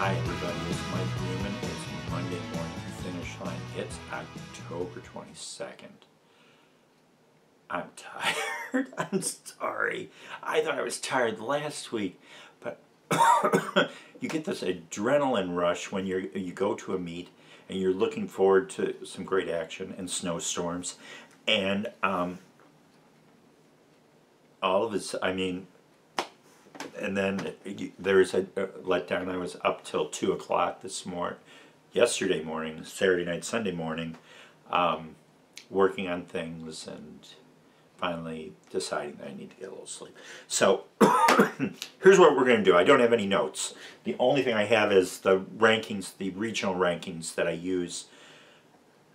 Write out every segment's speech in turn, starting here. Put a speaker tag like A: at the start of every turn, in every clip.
A: Hi everybody, it's Mike Newman. It's Monday morning finish line. It's October 22nd. I'm tired. I'm sorry. I thought I was tired last week, but you get this adrenaline rush when you go to a meet and you're looking forward to some great action and snowstorms, and all of this, I mean, and then there's a letdown. I was up till 2 o'clock yesterday morning, Saturday night, Sunday morning, working on things and finally deciding that I need to get a little sleep. So here's what we're going to do. I don't have any notes. The only thing I have is the rankings, the regional rankings that I use,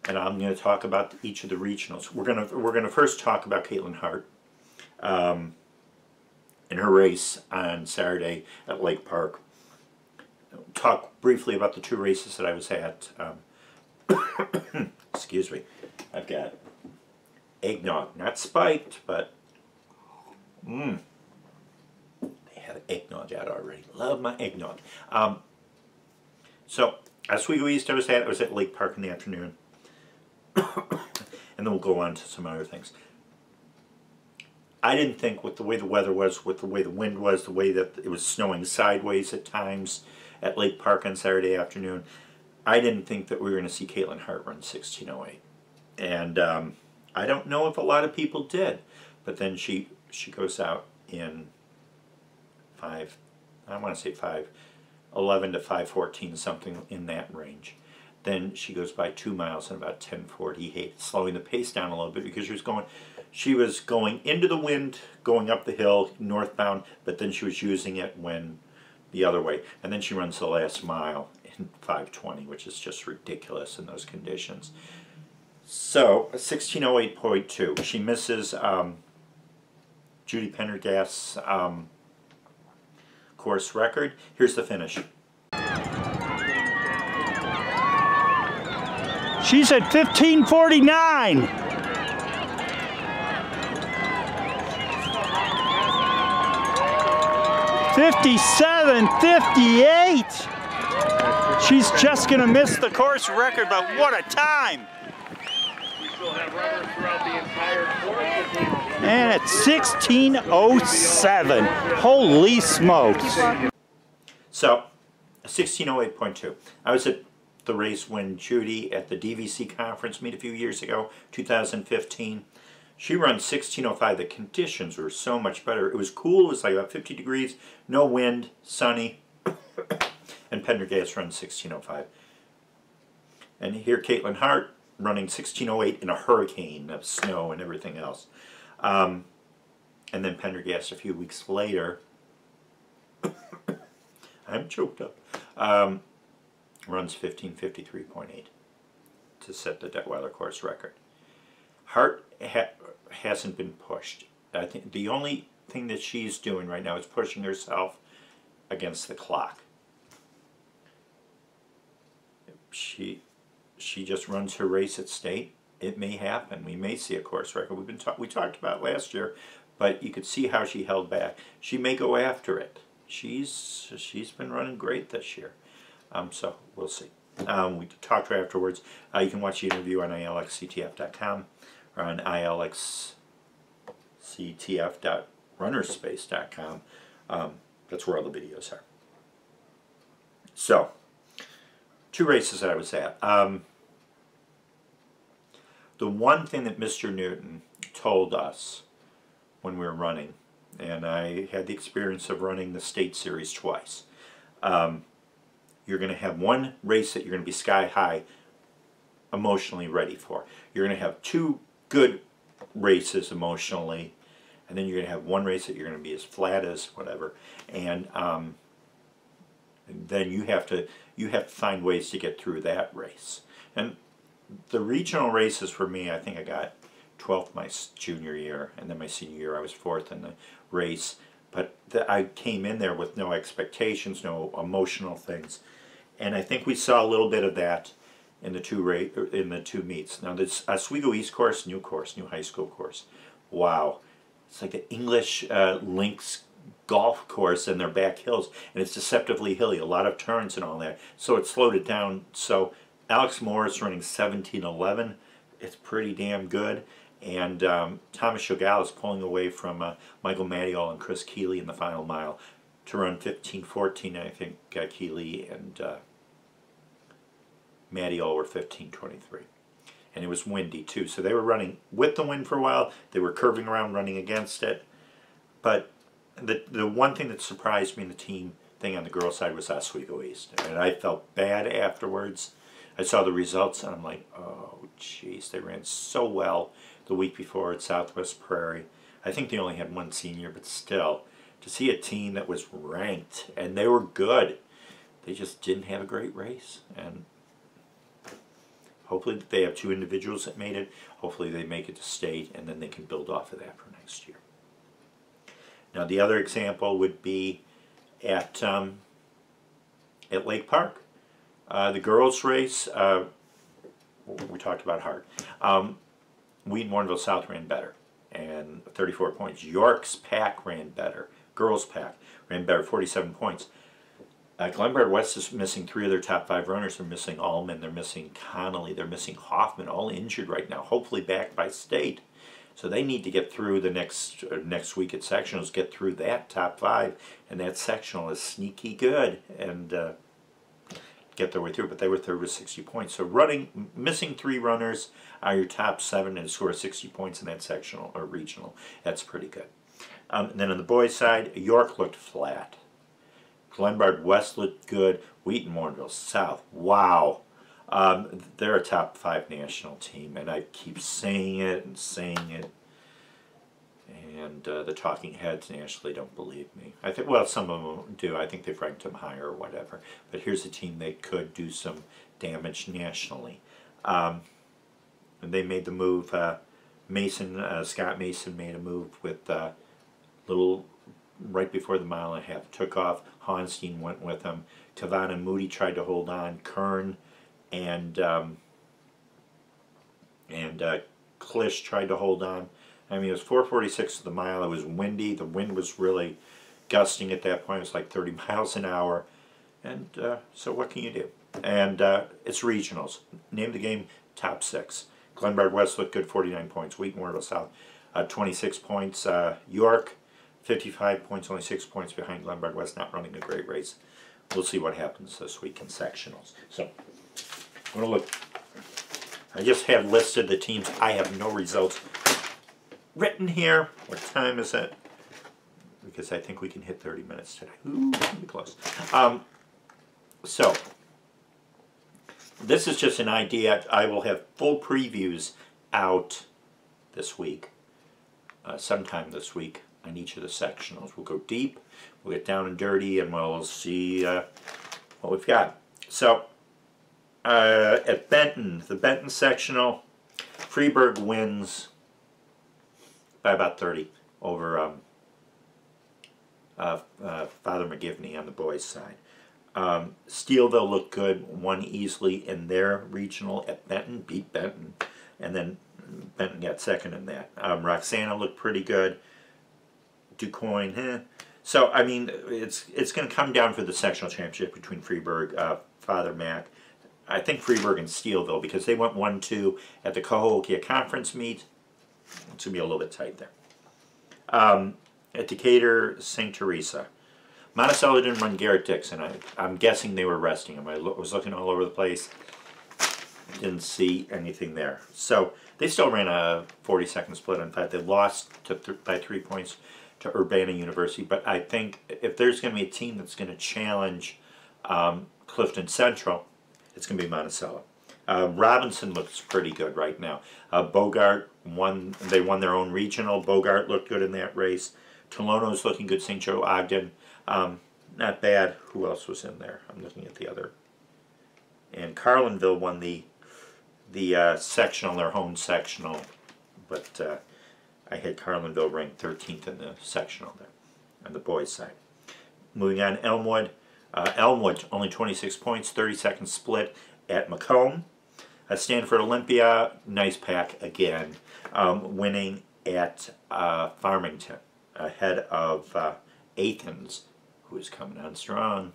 A: and I'm going to talk about each of the regionals. We're going to first talk about Kaitlyn Hart in her race on Saturday at Lake Park. Talk briefly about the two races that I was at. Excuse me. I've got eggnog, not spiked, but they have eggnog out already. Love my eggnog. So Oswego East I was at Lake Park in the afternoon, and then we'll go on to some other things. I didn't think, with the way the weather was, with the way the wind was, the way that it was snowing sideways at times at Lake Park on Saturday afternoon, I didn't think that we were going to see Kaitlyn Hart run 16:08. And I don't know if a lot of people did, but then she goes out in 5:11 to 5:14, something in that range. Then she goes by 2 miles in about 10:48, slowing the pace down a little bit because she was going into the wind, going up the hill northbound, but then she was using it when the other way. And then she runs the last mile in 5:20, which is just ridiculous in those conditions. So 16:08.2. She misses Judy Pendergast's course record. Here's the finish.
B: She's at 15:49. 57:58. She's just going to miss the course record, but what a time!
C: We still have runners throughout the entire course.
B: And at 16:07. Holy smokes.
A: So, 16:08.2. I was at the race when Judy at the DVC conference meet a few years ago, 2015. She runs 16:05. The conditions were so much better. It was cool. It was like about 50 degrees, no wind, sunny, and Pendergast runs 16:05. And here Kaitlyn Hart running 16:08 in a hurricane of snow and everything else. And then Pendergast a few weeks later, I'm choked up, runs 15:53.8 to set the Detweiler course record. Hart hasn't been pushed. I think the only thing that she's doing right now is pushing herself against the clock. She just runs her race at state. It may happen. We may see a course record. We talked about last year, but you could see how she held back. She may go after it. She's been running great this year. So we'll see. We talked to her afterwards. You can watch the interview on ilxctf.com or on ilxctf.runnerspace.com. That's where all the videos are. So, two races that I was at. The one thing that Mr. Newton told us when we were running, and I had the experience of running the state series twice, you're going to have one race that you're going to be sky high emotionally ready for. You're going to have two good races emotionally, and then you're going to have one race that you're going to be as flat as whatever, and then you have to find ways to get through that race. And the regional races for me, I think I got 12th my junior year, and then my senior year I was 4th in the race. But I came in there with no expectations, no emotional things, and I think we saw a little bit of that in the two meets. Now this Oswego East course, new high school course. Wow, it's like the English links golf course and their back hills, and it's deceptively hilly, a lot of turns and all that, so it slowed it down. So Alex Morris running 17:11, it's pretty damn good. And Thomas Chagall is pulling away from Michael Mattiol and Chris Keeley in the final mile to run 15:14. I think Keeley and Mattiol were 15:23. And it was windy too, so they were running with the wind for a while. They were curving around, running against it. But the one thing that surprised me in the team thing on the girls' side was Oswego East. And I felt bad afterwards. I saw the results and I'm like, oh jeez, they ran so well the week before at Southwest Prairie. I think they only had one senior, but still, to see a team that was ranked and they were good, they just didn't have a great race. And hopefully they have 2 individuals that made it. Hopefully they make it to state, and then they can build off of that for next year. Now the other example would be at Lake Park. The girls' race, we talked about Hart. Wheaton Warrenville South ran better, and 34 points. York's pack ran better. Girls' pack ran better, 47 points. Glenbard West is missing 3 of their top 5 runners. They're missing Allman, they're missing Connolly, they're missing Hoffman, all injured right now, hopefully back by state. So they need to get through the next week at sectionals, get through that top 5, and that sectional is sneaky good, and get their way through. But they were third with 60 points. So missing 3 runners are your top 7 and score 60 points in that sectional or regional. That's pretty good. And then on the boys' side, York looked flat. Glenbard West looked good. Wheaton Warrenville South, wow. They're a top 5 national team, and I keep saying it and saying it. And the talking heads nationally don't believe me. I think, well, some of them do. I think they've ranked them higher or whatever. But here's a team that could do some damage nationally. And they made the move. Scott Mason made a move with little right before the mile and a half. Took off. Honstein went with him. Kavan and Moody tried to hold on. Kern and Klisch tried to hold on. I mean, it was 4:46 to the mile. It was windy. The wind was really gusting at that point. It was like 30 miles an hour. And so what can you do? And it's regionals. Name the game, top 6. Glenbard West looked good, 49 points. Wheaton Warrenville South, 26 points. York, 55 points, only 6 points behind Glenbard West, not running a great race. We'll see what happens this week in sectionals. So, I'm going to look. I just have listed the teams. I have no results written here. What time is it? Because I think we can hit 30 minutes today. Ooh, pretty close. So, this is just an idea. I will have full previews out this week, sometime this week, on each of the sectionals. We'll go deep, we'll get down and dirty, and we'll see what we've got. So, at Benton, the Benton sectional, Freeburg wins by about 30 over Father McGivney on the boys' side. Steelville looked good, won easily in their regional at Benton, beat Benton, and then Benton got second in that. Roxana looked pretty good. DuQuoin, So, I mean, it's going to come down for the sectional championship between Freeburg, Father Mac. I think Freeburg and Steelville, because they went 1-2 at the Cahokia Conference meet. It's going to be a little bit tight there. At Decatur, St. Teresa. Monticello didn't run Garrett Dixon. I'm guessing they were resting him. I was looking all over the place. Didn't see anything there. So they still ran a 40-second split. In fact, they lost by 3 points to Urbana University. But I think if there's going to be a team that's going to challenge Clifton Central, it's going to be Monticello. Robinson looks pretty good right now. Bogart won. They won their own regional. Bogart looked good in that race. Tolono's looking good. St. Joe Ogden, not bad. Who else was in there? I'm looking at the other. And Carlinville won the sectional, their home sectional, but I had Carlinville ranked 13th in the sectional there on the boys' side. Moving on, Elmwood. Elmwood only 26 points, 30-second split at Macomb. Stanford Olympia, nice pack again, winning at Farmington ahead of Athens, who is coming on strong.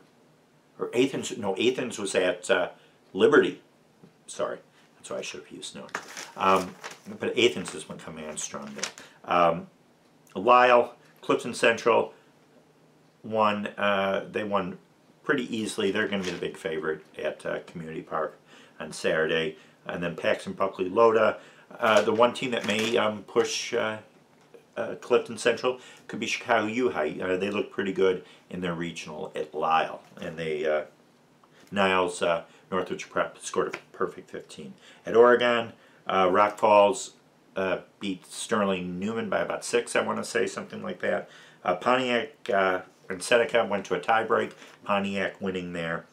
A: Or Athens, no, Athens was at Liberty. Sorry, that's why I should have used notes. But Athens is one coming on strong there. Lyle, Clifton Central won. They won pretty easily. They're going to be the big favorite at Community Park on Saturday. And then Paxton Buckley Loda. The one team that may push Clifton Central could be Chicago U High. They look pretty good in their regional at Lyle. And they Niles Northridge Prep scored a perfect 15. At Oregon, Rock Falls beat Sterling Newman by about 6, I want to say, something like that. Pontiac and Seneca went to a tiebreak, Pontiac winning there.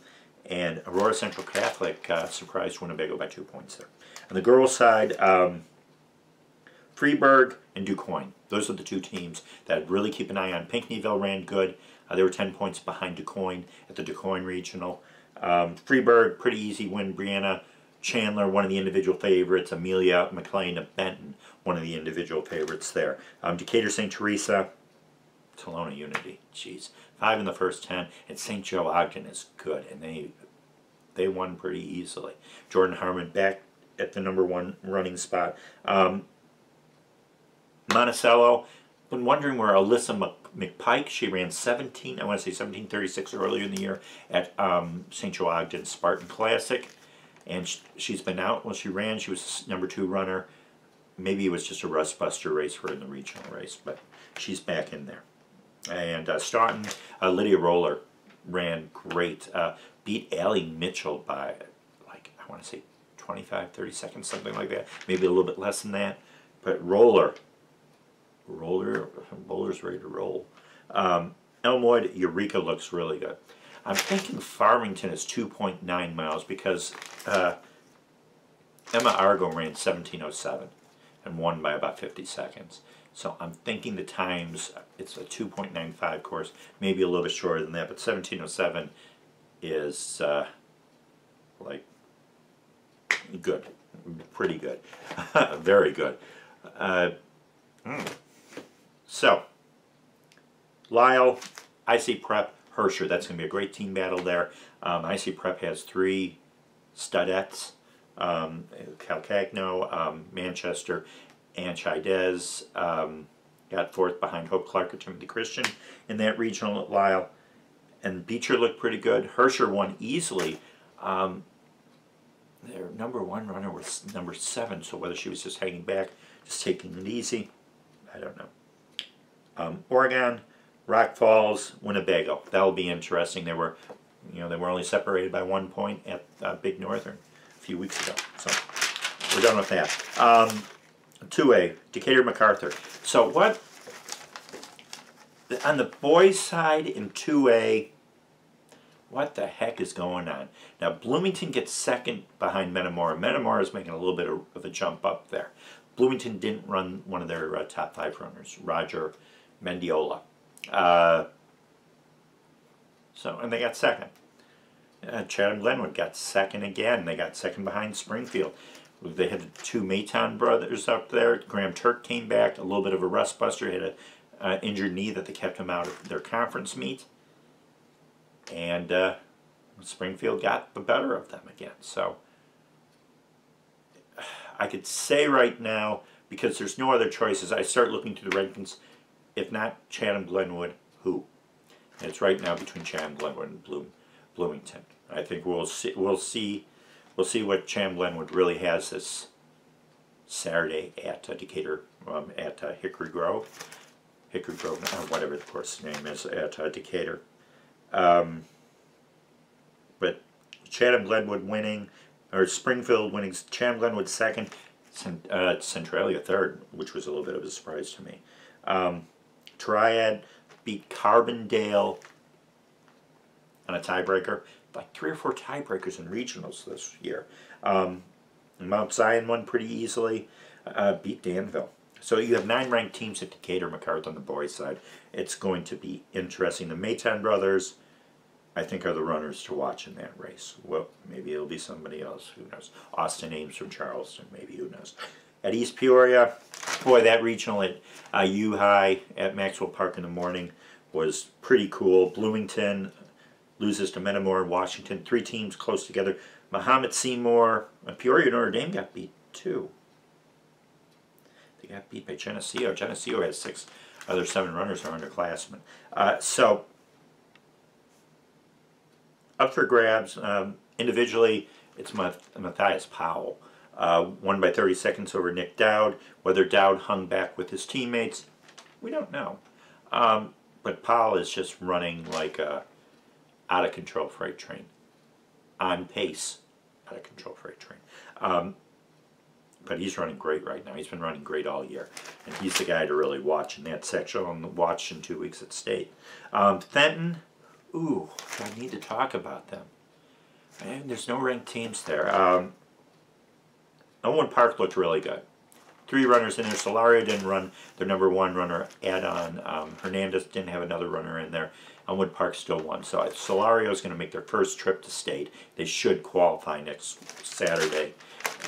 A: And Aurora Central Catholic surprised Winnebago by 2 points there. On the girls' side, Freeburg and DuQuoin. Those are the two teams that I'd really keep an eye on. Pinckneyville ran good. They were 10 points behind DuQuoin at the DuQuoin Regional. Freeburg, pretty easy win. Brianna Chandler, one of the individual favorites. Amelia McLean of Benton, one of the individual favorites there. Decatur St. Teresa, Kelowna Unity. Jeez. 5 in the first 10. And St. Joe Ogden is good, and they won pretty easily. Jordan Harmon back at the #1 running spot. Monticello, been wondering where Alyssa McPike, she ran 17, I want to say 17:36 earlier in the year at St. Joe Ogden Spartan Classic. And she's been out. Well, she ran, she was #2 runner. Maybe it was just a rust buster race for her in the regional race, but she's back in there. And Staunton, Lydia Roller ran great. Beat Allie Mitchell by, like, I want to say 25, 30 seconds, something like that. Maybe a little bit less than that. But Bowler's ready to roll. Elmwood, Eureka looks really good. I'm thinking Farmington is 2.9 miles because Emma Argo ran 17:07 and won by about 50 seconds. So I'm thinking the times, it's a 2.95 course, maybe a little bit shorter than that, but 17:07 is like good, pretty good, very good. So, Lyle, IC Prep, Herscher, that's going to be a great team battle there. IC Prep has 3 studettes, Calcagno, Manchester, and Chaidez got 4th behind Hope Clark or Timothy Christian in that regional at Lyle. And Beecher looked pretty good. Herscher won easily. Their #1 runner was #7, so whether she was just hanging back, just taking it easy, I don't know. Oregon, Rock Falls, Winnebago. That'll be interesting. They were only separated by 1 point at Big Northern a few weeks ago. So we're done with that. 2A, Decatur MacArthur. So what on the boys' side in 2A? What the heck is going on? Now Bloomington gets 2nd behind Metamora. Metamora is making a little bit of a jump up there. Bloomington didn't run one of their top 5 runners, Roger Mendiola. And they got 2nd. Chatham Glenwood got 2nd again. They got 2nd behind Springfield. They had the 2 Mayton brothers up there. Graham Turk came back, a little bit of a rust buster. He had an injured knee that they kept him out of their conference meet. And Springfield got the better of them again. So I could say right now, because there's no other choices, I start looking to the rankings. If not Chatham Glenwood, who? And it's right now between Chatham Glenwood and Bloomington. I think we'll see what Chatham Glenwood really has this Saturday at Decatur, at Hickory Grove, whatever the course name is, at Decatur. But Chatham Glenwood winning, or Springfield winning, Chatham Glenwood 2nd, Centralia 3rd, which was a little bit of a surprise to me. Triad beat Carbondale on a tiebreaker, like 3 or 4 tiebreakers in regionals this year. Mount Zion won pretty easily, beat Danville. So you have 9 ranked teams at Decatur MacArthur on the boys' side. It's going to be interesting. The Mayton brothers, I think, are the runners to watch in that race. Well, maybe it'll be somebody else. Who knows? Austin Ames from Charleston. Maybe. Who knows? At East Peoria, boy, that regional at U High at Maxwell Park in the morning was pretty cool. Bloomington loses to Metamora and Washington. 3 teams close together. Mahomet Seymour and Peoria Notre Dame got beat too. They got beat by Geneseo. Geneseo has 6 other 7 runners are underclassmen. So up for grabs. Individually, it's Matthias Powell. Won by 30 seconds over Nick Dowd. Whether Dowd hung back with his teammates, we don't know. But Powell is just running like a out-of-control freight train. On pace, out-of-control freight train. But he's running great right now. He's been running great all year. And he's the guy to really watch in that sectional and watch in 2 weeks at state. Fenton, ooh, I need to talk about them. And there's no ranked teams there. Owen Park looked really good. 3 runners in there. Solario didn't run. Their number 1 runner add-on. Hernandez didn't have another runner in there. Elmwood Park still won. So Solario is going to make their first trip to state. They should qualify next Saturday.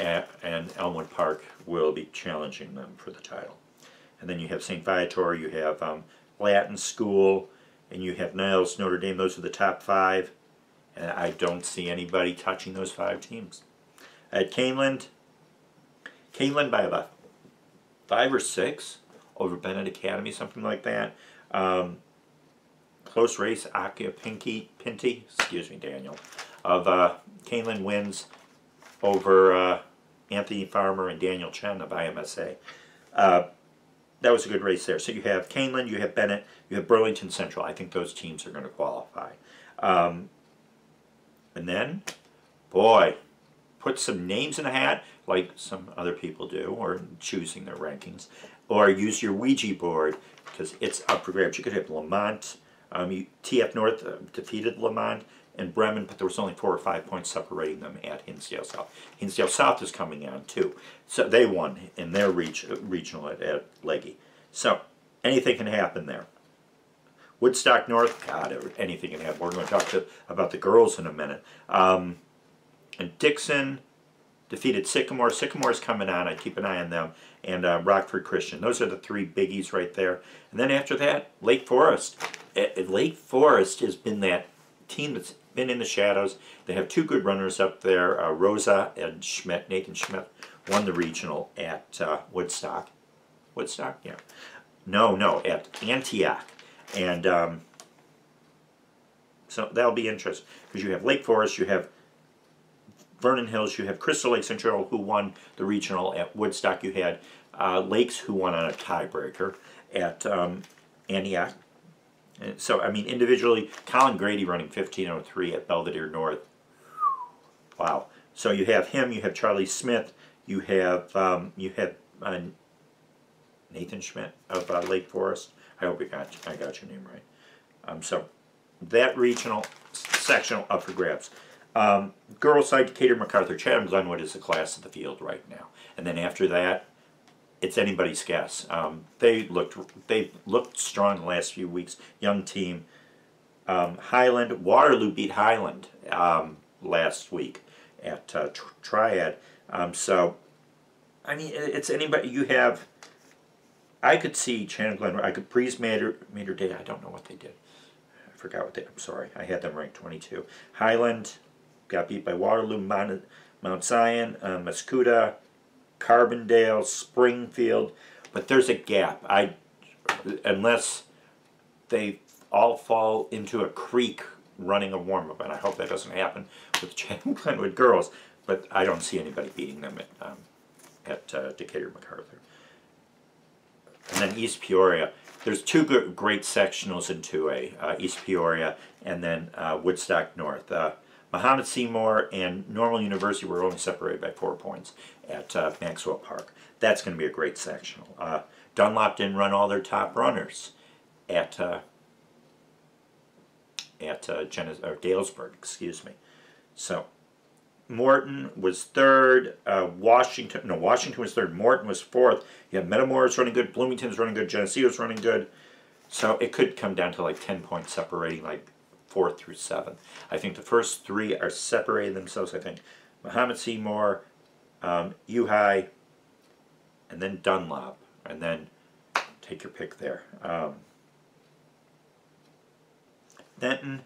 A: And Elmwood Park will be challenging them for the title. And then you have St. Viator, you have Latin School, and you have Niles, Notre Dame. Those are the top 5. And I don't see anybody touching those 5 teams. At Kaitlyn by about 5 or 6 over Bennett Academy, something like that. Close race, Akia Pinty, excuse me, Daniel, of Kaitlyn wins over Anthony Farmer and Daniel Chen of IMSA. That was a good race there. So you have Kaitlyn, you have Bennett, you have Burlington Central. I think those teams are going to qualify. And then, boy, put some names in a hat, like some other people do, or choosing their rankings, or use your Ouija board, because it's up for grabs. You could have Lamont. TF North defeated Lamont and Bremen, but there was only 4 or 5 points separating them at Hinsdale South. Hinsdale South is coming on too. So they won in their regional at Leggy. So anything can happen there. Woodstock North, God, anything can happen. We're going to talk about the girls in a minute. And Dixon defeated Sycamore. Sycamore's coming on. I keep an eye on them. And Rockford Christian. Those are the 3 biggies right there. And then after that, Lake Forest. Lake Forest has been that team that's been in the shadows. They have 2 good runners up there. Rosa and Schmidt. Nathan Schmidt won the regional at Woodstock. Woodstock? Yeah. No, at Antioch. And so that'll be interesting. Because you have Lake Forest, you have Vernon Hills, you have Crystal Lake Central, who won the regional at Woodstock. You had Lakes, who won on a tiebreaker at Antioch. And so, I mean, individually, Colin Grady running 15:03 at Belvedere North. Wow. So you have him, you have Charlie Smith, you have Nathan Schmidt of Lake Forest. I hope I got your name right. So that regional sectional up for grabs. Girls side, Decatur MacArthur. Chatham Glenwood is the class of the field right now. And then after that, it's anybody's guess. They looked strong the last few weeks. Young team. Highland, Waterloo beat Highland last week at Triad. So, I mean, it's anybody. You have, I could see Chatham Glenwood. I could Breeze Mater Day. I don't know what they did. I forgot what they. I'm sorry. I had them ranked 22. Highland got beat by Waterloo, Mount Zion, Muscuda, Carbondale, Springfield, but there's a gap. Unless they all fall into a creek running a warm-up, and I hope that doesn't happen with the Chatham Glenwood girls, but I don't see anybody beating them at Decatur MacArthur. And then East Peoria. There's 2 great sectionals in 2A, East Peoria and then Woodstock North. Mahomet Seymour and Normal University were only separated by 4 points at Maxwell Park. That's going to be a great sectional. Dunlop didn't run all their top runners at Galesburg, excuse me. So Morton was 3rd. Washington was 3rd. Morton was 4th. You have Metamora's running good. Bloomington's running good. Geneseo's running good. So it could come down to like 10 points separating like 4th through 7th. I think the first 3 are separating themselves. I think Mahomet Seymour, U-High, and then Dunlop, and then take your pick there. Denton.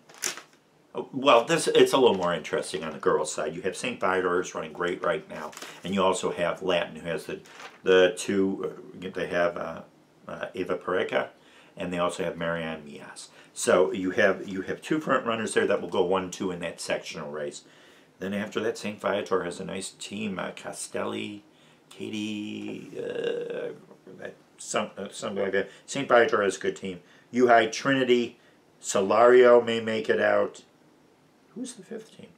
A: Well, it's a little more interesting on the girls' side. You have St. Viator's running great right now, and you also have Latin, who has the two. They have Eva Pareca, and they also have Marianne Mias. So you have two front runners there that will go 1-2 in that sectional race. Then after that, St. Viator has a nice team. Castelli, Katie, something like that. St. Viator has a good team. U-High, Trinity, Solario may make it out. Who's the fifth team?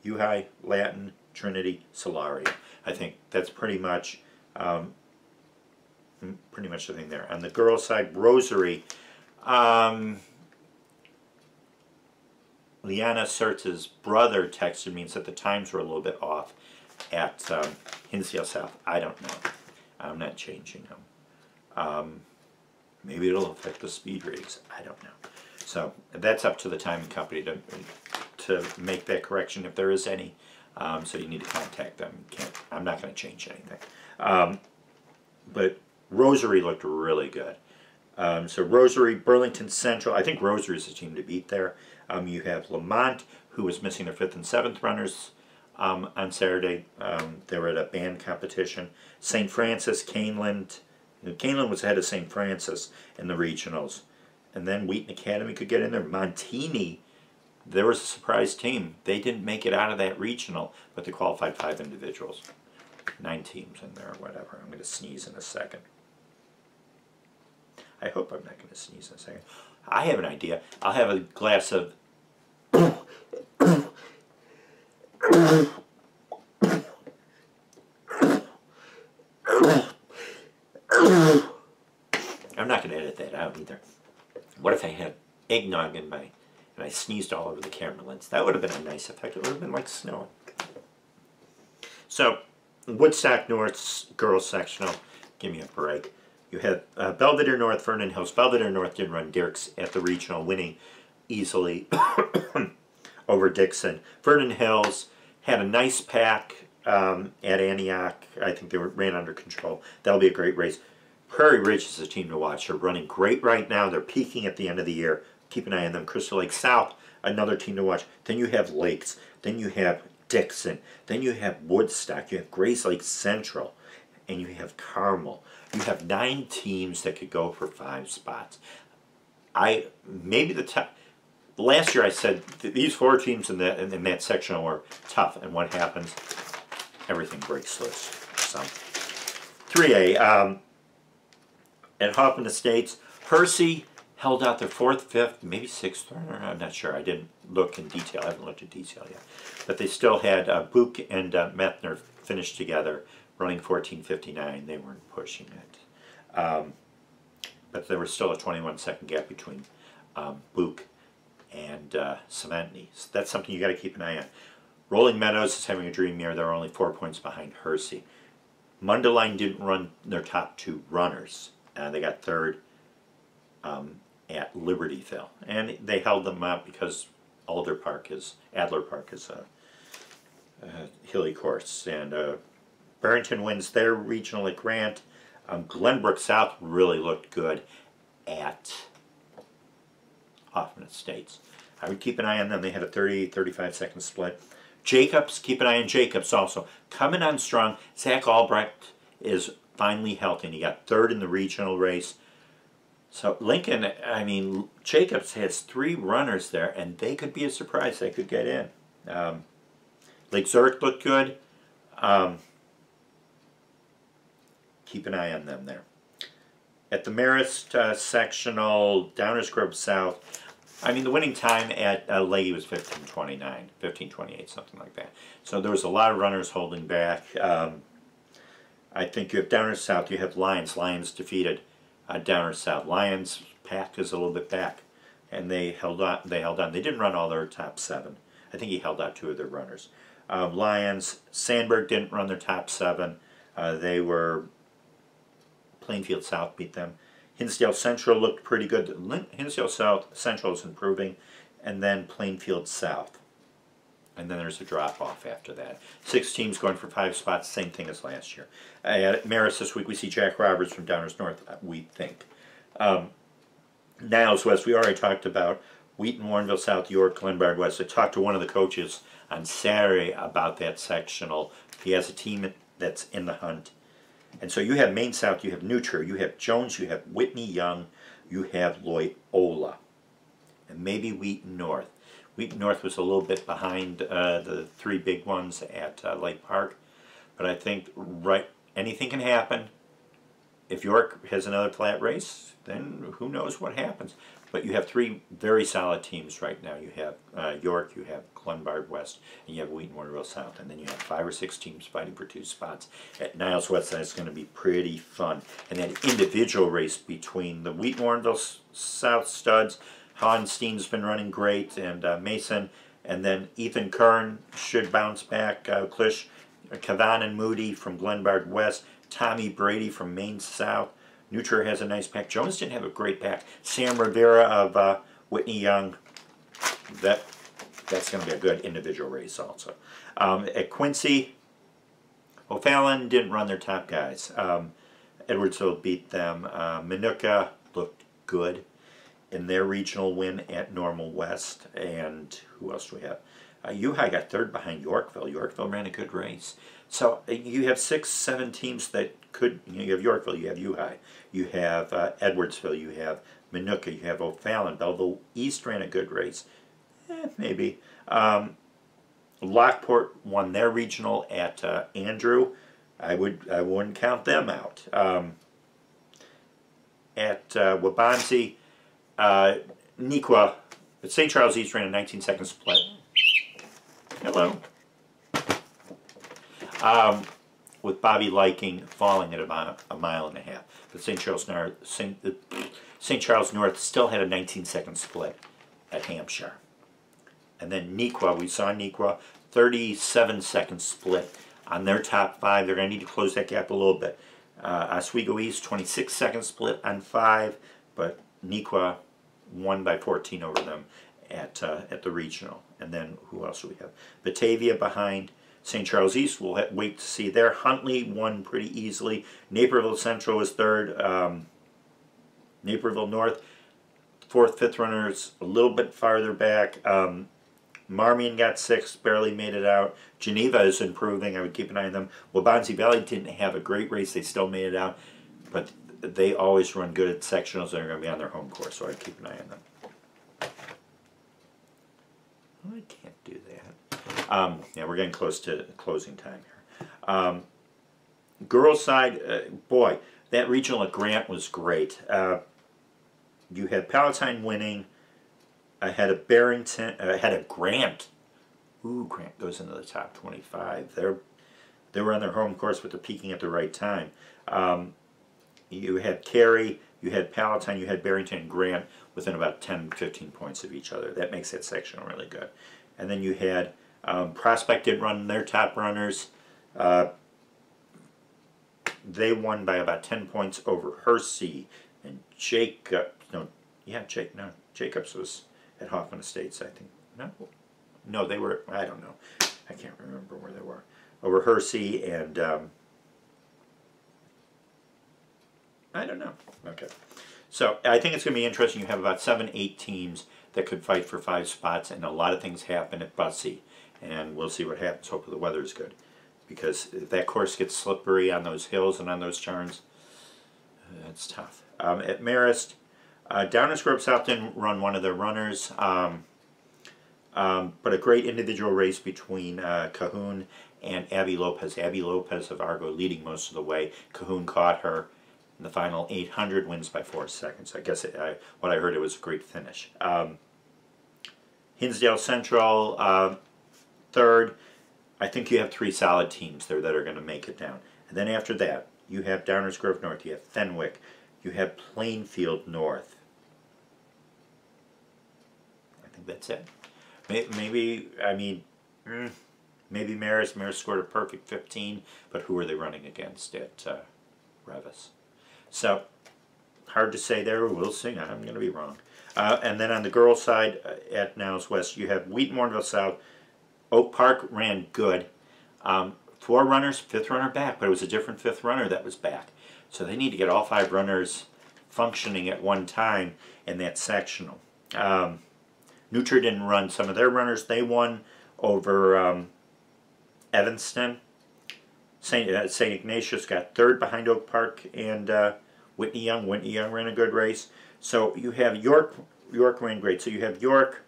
A: U-High, Latin, Trinity, Solario. I think that's pretty much the thing there. On the girls' side, Rosary. Liana Sertz's brother texted me and said the times were a little bit off at Hinsdale South. I don't know. I'm not changing them. Maybe it'll affect the speed ratings. I don't know. So that's up to the timing company to make that correction if there is any. So you need to contact them. I'm not going to change anything. But Rosary looked really good. So Rosary, Burlington Central. I think Rosary is the team to beat there. You have Lamont, who was missing their 5th and 7th runners on Saturday. They were at a band competition. St. Francis, Caneland. Caneland was ahead of St. Francis in the regionals. And then Wheaton Academy could get in there. Montini, there was a surprise team. They didn't make it out of that regional, but they qualified 5 individuals. 9 teams in there or whatever. I'm going to sneeze in a second. I hope I'm not going to sneeze in a second. I have an idea. I'll have a glass of... I'm not going to edit that out either. What if I had eggnog in my... and I sneezed all over the camera lens? That would have been a nice effect. It would have been like snowing. So, Woodstock North's girls sectional. Give me a break. You had Belvedere North, Vernon Hills. Belvedere North did run Dirks at the regional, winning easily over Dixon. Vernon Hills had a nice pack at Antioch. I think they ran under control. That'll be a great race. Prairie Ridge is a team to watch. They're running great right now. They're peaking at the end of the year. Keep an eye on them. Crystal Lake South, another team to watch. Then you have Lakes. Then you have Dixon. Then you have Woodstock. You have Grace Lake Central. And you have Carmel. You have 9 teams that could go for 5 spots. Last year I said these 4 teams in that sectional were tough, and what happens? Everything breaks loose. So 3A at Hoffman Estates, Hersey held out their 4th, 5th, maybe 6th runner. I'm not sure. I didn't look in detail. I haven't looked in detail yet, but they still had Book and Methner finished together, running 14:59. They weren't pushing it. But there was still a 21-second gap between Book and Cementney. So that's something you got to keep an eye on. Rolling Meadows is having a dream year. They're only 4 points behind Hersey. Mundelein didn't run their top 2 runners. They got 3rd at Libertyville. And they held them up because Adler Park is a hilly course. And Barrington wins their regional at Grant. Glenbrook South really looked good at Hoffman Estates. I would keep an eye on them. They had a 30-35 second split. Jacobs, keep an eye on Jacobs also. Coming on strong. Zach Albrecht is finally healthy, and he got 3rd in the regional race. So Lincoln, I mean, Jacobs has 3 runners there, and they could be a surprise. They could get in. Lake Zurich looked good. Keep an eye on them there. At the Marist sectional, Downers Grove South, I mean, the winning time at Leahy was 15:29, 15:28, something like that. So there was a lot of runners holding back. I think you have Downers South, you have Lions. Lions defeated Downers South. Lions pack is a little bit back, and they held on. They didn't run all their top 7. I think he held out 2 of their runners. Lions, Sandberg didn't run their top 7. They were Plainfield South beat them. Hinsdale Central looked pretty good. Hinsdale South Central is improving, and then Plainfield South. And then there's a drop-off after that. 6 teams going for 5 spots, same thing as last year. At Marist this week, we see Jack Roberts from Downers North, we think. Niles West, we already talked about. Wheaton, Warrenville South, York, Glenbard West. I talked to one of the coaches on Saturday about that sectional. He has a team that's in the hunt. And so you have Maine South, you have Nutria, you have Jones, you have Whitney Young, you have Loyola, and maybe Wheaton North. Wheaton North was a little bit behind the three big ones at Lake Park, but I think anything can happen. If York has another flat race, then who knows what happens. But you have three very solid teams right now. You have York, you have Glenbard West, and you have Wheaton, Warrenville South. And then you have 5 or 6 teams fighting for 2 spots. At Niles West, that's going to be pretty fun. And that individual race between the Wheaton, Warrenville South studs, Hohenstein's been running great, and Mason, and then Ethan Kern should bounce back. Klish, Kavan and Moody from Glenbard West, Tommy Brady from Maine South. Nutria has a nice pack. Jones didn't have a great pack. Sam Rivera of Whitney Young. That's going to be a good individual race also. At Quincy, O'Fallon didn't run their top guys. Edwardsville beat them. Minooka looked good in their regional win at Normal West. And who else do we have? U-High got 3rd behind Yorkville. Yorkville ran a good race. So you have 6, 7 teams that could, you have Yorkville, you have U-High, you have Edwardsville, you have Minooka, you have O'Fallon. Belleville East ran a good race. Maybe. Lockport won their regional at Andrew. I wouldn't count them out. At Wabansie, Nequa, St. Charles East ran a 19-second split. Hello. With Bobby Liking falling at about a mile and a half. But St. Charles North still had a 19-second split at Hampshire. And then Nequa, we saw Nequa, 37-second split on their top 5. They're going to need to close that gap a little bit. Oswego East, 26-second split on 5, but Nequa won by 14 over them at the regional. And then who else do we have? Batavia behind St. Charles East. We'll wait to see there. Huntley won pretty easily. Naperville Central was 3rd. Naperville North, 4th, 5th runners a little bit farther back. Marmion got 6th, barely made it out. Geneva is improving. I would keep an eye on them. Wabansie Valley didn't have a great race. They still made it out. But they always run good at sectionals. They're going to be on their home course, so I'd keep an eye on them. Well, I can't do that. Yeah, we're getting close to closing time here. Girls' side, boy, that regional at Grant was great. You had Palatine winning ahead of Barrington, ahead of Grant. Ooh, Grant goes into the top 25. They were on their home course, but they're peaking at the right time. You had Cary, you had Palatine, you had Barrington and Grant within about 10, 15 points of each other. That makes that section really good. And then you had Prospect didn't run their top runners. They won by about 10 points over Hersey and Jacobs. Jacobs was at Hoffman Estates, I think. No, they were, I don't know. I can't remember where they were. Over Hersey and, I don't know. Okay. So I think it's going to be interesting. You have about 7, 8 teams that could fight for 5 spots, and a lot of things happen at Bussey. And we'll see what happens. Hopefully the weather is good. Because if that course gets slippery on those hills and on those turns, it's tough. At Marist, Downers Grove South didn't run one of their runners, but a great individual race between Cahoon and Abby Lopez. Abby Lopez of Argo leading most of the way. Cahoon caught her in the final 800, wins by 4 seconds. I guess what I heard, it was a great finish. Hinsdale Central, 3rd. I think you have 3 solid teams there that are going to make it down. And then after that, you have Downers Grove North, you have Fenwick, you have Plainfield North. I think that's it. Maybe Marist. Marist scored a perfect 15, but who are they running against at Revis? So, hard to say there. We'll see. I'm going to be wrong. And then on the girls' side at Niles West, you have Wheaton, Warrenville South. Oak Park ran good. 4 runners, 5th runner back, but it was a different 5th runner that was back. So they need to get all 5 runners functioning at one time in that sectional. Nutria didn't run some of their runners. They won over Evanston. St. Ignatius got third behind Oak Park and Whitney Young. Whitney Young ran a good race. So you have York ran great. So you have York,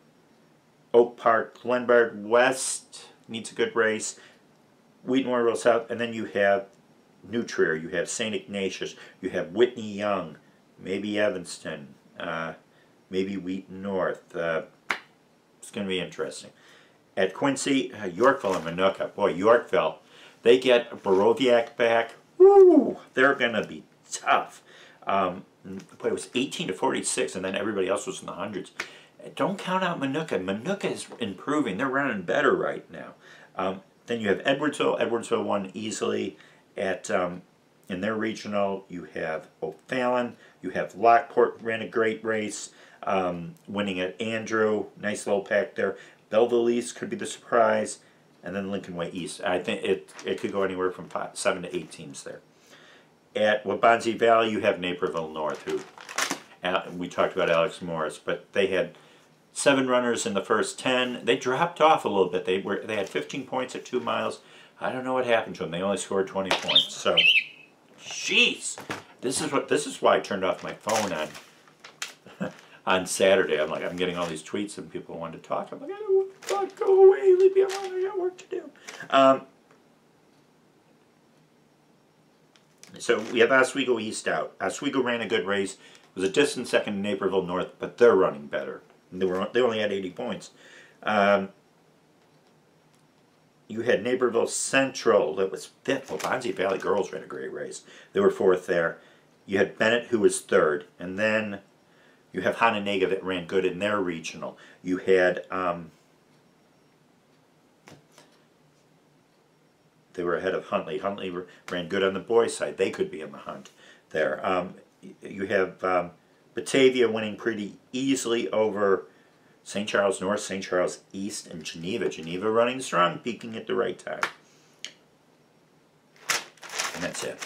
A: Oak Park, Glenbard West needs a good race, Wheaton Warrenville South, and then you have Nutria, you have St. Ignatius, you have Whitney Young, maybe Evanston, maybe Wheaton North. It's going to be interesting. At Quincy, Yorkville and Minooka. Boy, Yorkville, they get Boroviak back. Woo! They're going to be tough. Boy, it was 18-46, and then everybody else was in the hundreds. Don't count out Minooka. Minooka is improving. They're running better right now. Then you have Edwardsville. Edwardsville won easily at in their regional. You have O'Fallon. You have Lockport ran a great race, winning at Andrew. Nice little pack there. Belleville East could be the surprise, and then Lincoln Way East. I think it could go anywhere from 7 to 8 teams there. At Waubonsee Valley, you have Naperville North, who we talked about Alex Morris, but they had 7 runners in the first 10. They dropped off a little bit. They had 15 points at 2 miles. I don't know what happened to them. They only scored 20 points. So, jeez, this is why I turned off my phone on Saturday. I'm getting all these tweets and people wanted to talk. I'm like, oh, God, go away, leave me alone. I got work to do. So we have Oswego East out. Oswego ran a good race. It was a distant second in Naperville North, but they're running better. They only had 80 points. You had Naperville Central that was 5th. Waubonsee Valley girls ran a great race. They were 4th there. You had Bennett who was 3rd, and then you have Hononegah that ran good in their regional. You had they were ahead of Huntley. Huntley ran good on the boys' side. They could be in the hunt there. You have Batavia winning pretty easily over St. Charles North, St. Charles East, and Geneva. Geneva running strong, peaking at the right time. And that's it.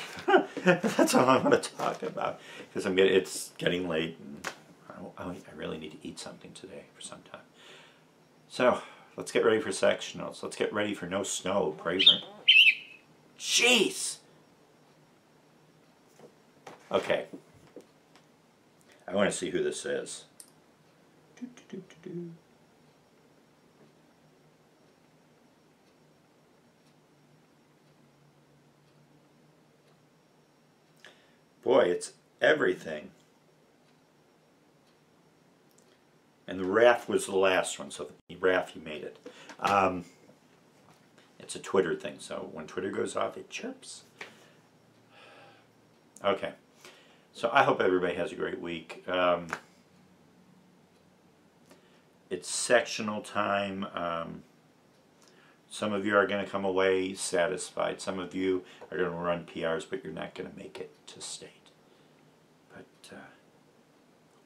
A: That's all I want to talk about. Because it's getting late, and I really need to eat something today for some time. So, let's get ready for sectionals. Let's get ready for no snow. Pray for... Jeez! Okay. I want to see who this is. Boy, it's everything. And the RAF was the last one, so the RAF, he made it. It's a Twitter thing, so when Twitter goes off, it chirps. Okay. So I hope everybody has a great week. It's sectional time. Some of you are going to come away satisfied. Some of you are going to run PRs, but you're not going to make it to state. But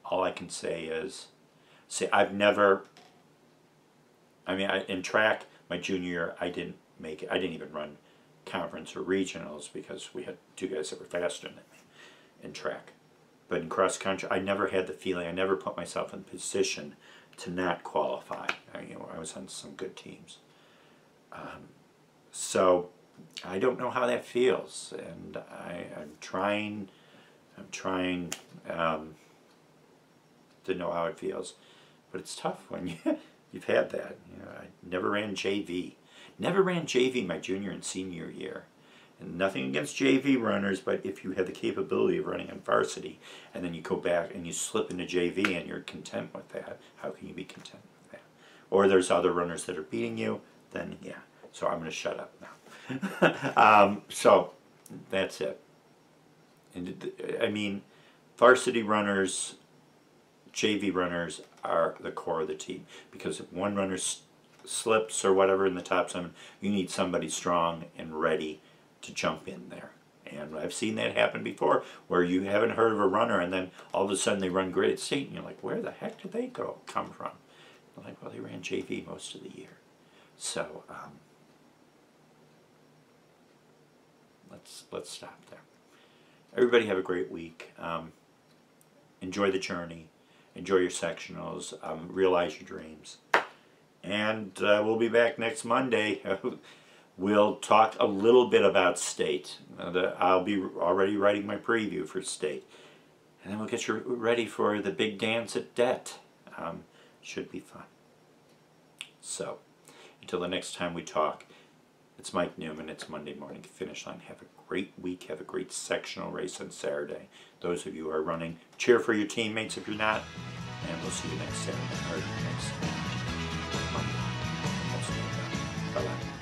A: all I can say is, I've never, in track, my junior year, I didn't make it. I didn't even run conference or regionals because we had 2 guys that were faster than me in track. But in cross country, I never had the feeling, I never put myself in position to not qualify. I was on some good teams. So I don't know how that feels, and I'm trying to know how it feels, but it's tough when you've had that. I never ran JV. Never ran JV my junior and senior year. And nothing against JV runners, but if you have the capability of running on varsity, and then you go back and you slip into JV and you're content with that, how can you be content with that? Or there's other runners that are beating you, then yeah. So I'm going to shut up now. So that's it. And varsity runners, JV runners are the core of the team, because if one runner slips or whatever in the top 7, you need somebody strong and ready to jump in there. And I've seen that happen before, where you haven't heard of a runner and then all of a sudden they run great at state and you're like, where the heck did they come from? I'm like, well, they ran JV most of the year. So let's stop there. Everybody have a great week. Enjoy the journey. enjoy your sectionals, realize your dreams. And we'll be back next Monday. We'll talk a little bit about state. I'll be already writing my preview for state. And then we'll get you ready for the big dance at DET. Should be fun. So, until the next time we talk, it's Mike Newman. It's Monday morning finish line. Have a great week. Have a great sectional race on Saturday. Those of you who are running, cheer for your teammates if you're not. And we'll see you next Saturday or next Monday. Bye-bye.